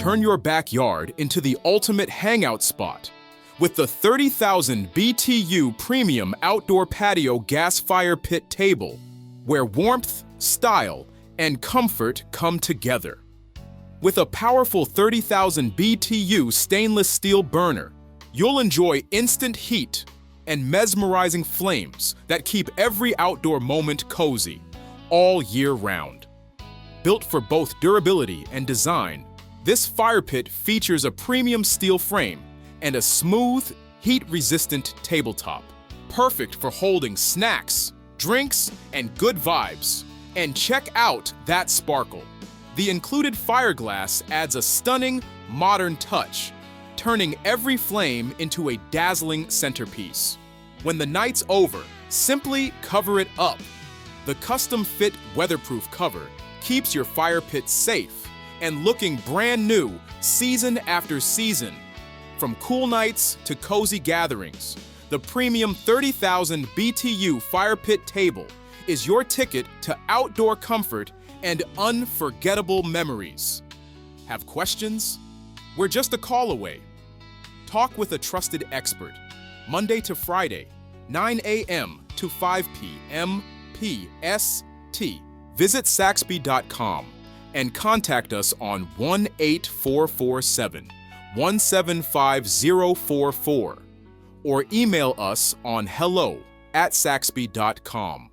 Turn your backyard into the ultimate hangout spot with the 30,000 BTU Premium Outdoor Patio Gas Fire Pit Table, where warmth, style, and comfort come together. With a powerful 30,000 BTU Stainless Steel Burner, you'll enjoy instant heat and mesmerizing flames that keep every outdoor moment cozy all year round. Built for both durability and design, this fire pit features a premium steel frame and a smooth, heat-resistant tabletop, perfect for holding snacks, drinks, and good vibes. And check out that sparkle. The included fire glass adds a stunning, modern touch, turning every flame into a dazzling centerpiece. When the night's over, simply cover it up. The custom-fit weatherproof cover keeps your fire pit safe and looking brand new season after season. From cool nights to cozy gatherings, the premium 30,000 BTU Fire Pit Table is your ticket to outdoor comfort and unforgettable memories. Have questions? We're just a call away. Talk with a trusted expert, Monday to Friday, 9 a.m. to 5 p.m. PST. Visit Saksby.com and contact us on 1-8447-175044 or email us on hello@saksby.com.